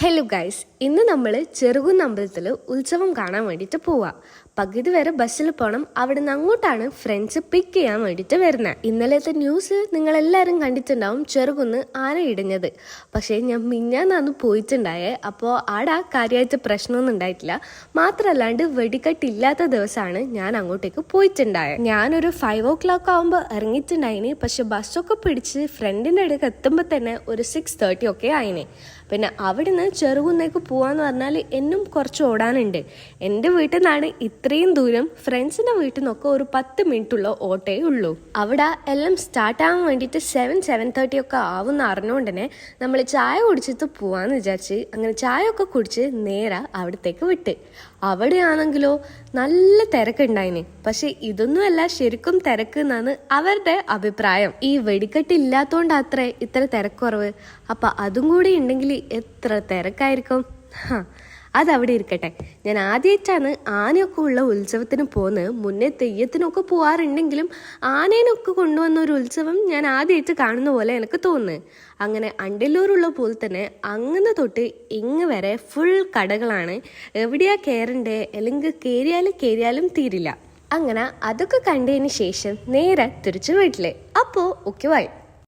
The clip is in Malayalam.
ഹലോ ഗൈസ്, ഇന്ന് നമ്മൾ ചെറുകുന്ന് അമ്പലത്തിൽ ഉത്സവം കാണാൻ വേണ്ടിയിട്ട് പോവാം. പകുതി വരെ ബസ്സിൽ പോകണം. അവിടെ നിന്ന് അങ്ങോട്ടാണ് ഫ്രണ്ട്സ് പിക്ക് ചെയ്യാൻ വേണ്ടിയിട്ട് വരുന്നത്. ഇന്നലത്തെ ന്യൂസ് നിങ്ങളെല്ലാവരും കണ്ടിട്ടുണ്ടാവും, ചെറുകുന്ന് ആന ഇടിഞ്ഞത്. പക്ഷേ ഞാൻ മിഞ്ഞാന്നാന്ന് പോയിട്ടുണ്ടായേ. അപ്പോൾ ആടെ കാര്യമായിട്ട് പ്രശ്നമൊന്നും ഉണ്ടായിട്ടില്ല. മാത്രമല്ലാണ്ട് വെടിക്കെട്ടില്ലാത്ത ദിവസമാണ് ഞാൻ അങ്ങോട്ടേക്ക് പോയിട്ടുണ്ടായത്. ഞാനൊരു 5 o'clock ആകുമ്പോൾ ഇറങ്ങിയിട്ടുണ്ടായിന്. പക്ഷെ ബസ്സൊക്കെ പിടിച്ച് ഫ്രണ്ടിൻ്റെ അടുക്ക് എത്തുമ്പോൾ തന്നെ ഒരു 6:30 ഒക്കെ ആയിന്. പിന്നെ അവിടുന്ന് ചെറുകുന്നേക്ക് പോവാന്ന് പറഞ്ഞാൽ എന്നും കുറച്ച് ഓടാനുണ്ട്. എൻ്റെ വീട്ടിൽ നിന്നാണ് ഇത്രയും ദൂരം. ഫ്രണ്ട്സിൻ്റെ വീട്ടിൽ നിന്നൊക്കെ ഒരു 10 മിനിറ്റുള്ള ഓട്ടേ ഉള്ളൂ. അവിടെ എല്ലാം സ്റ്റാർട്ട് ആവാൻ വേണ്ടിയിട്ട് 7:30 ഒക്കെ ആവുമെന്ന് അറിഞ്ഞുകൊണ്ട് തന്നെ നമ്മൾ ചായ കുടിച്ചിട്ട് പോവാന്ന് വിചാരിച്ച് അങ്ങനെ ചായ ഒക്കെ കുടിച്ച് നേരെ അവിടത്തേക്ക് വിട്ട്. അവിടെയാണെങ്കിലോ നല്ല തിരക്കുണ്ടായിന്. പക്ഷെ ഇതൊന്നുമല്ല ശരിക്കും തിരക്ക് എന്നാണ് അവരുടെ അഭിപ്രായം. ഈ വെടിക്കെട്ടില്ലാത്തോണ്ട് അത്ര ഇത്ര തിരക്കുറവ്. അപ്പൊ അതും കൂടി ഉണ്ടെങ്കിൽ എത്ര തിരക്കായിരിക്കും. അതവിടെ ഇരിക്കട്ടെ. ഞാൻ ആദ്യമായിട്ടാണ് ആനയൊക്കെ ഉള്ള ഉത്സവത്തിന് പോകുന്നത്. മുന്നേ തെയ്യത്തിനൊക്കെ പോവാറുണ്ടെങ്കിലും ആനേനൊക്കെ കൊണ്ടുവന്ന ഒരു ഉത്സവം ഞാൻ ആദ്യമായിട്ട് കാണുന്ന പോലെ എനിക്ക് തോന്നുന്നു. അങ്ങനെ അണ്ടല്ലൂരുള്ള പോലെ തന്നെ അങ്ങനെ തൊട്ട് ഇങ്ങ് വരെ ഫുൾ കടകളാണ്. എവിടെയാ കയറണ്ടേ, അല്ലെങ്കിൽ കയറിയാലും തീരില്ല. അങ്ങനെ അതൊക്കെ കണ്ടതിന് ശേഷം നേരെ തിരിച്ചു വീട്ടില്. അപ്പോൾ ഓക്കെ ബൈ.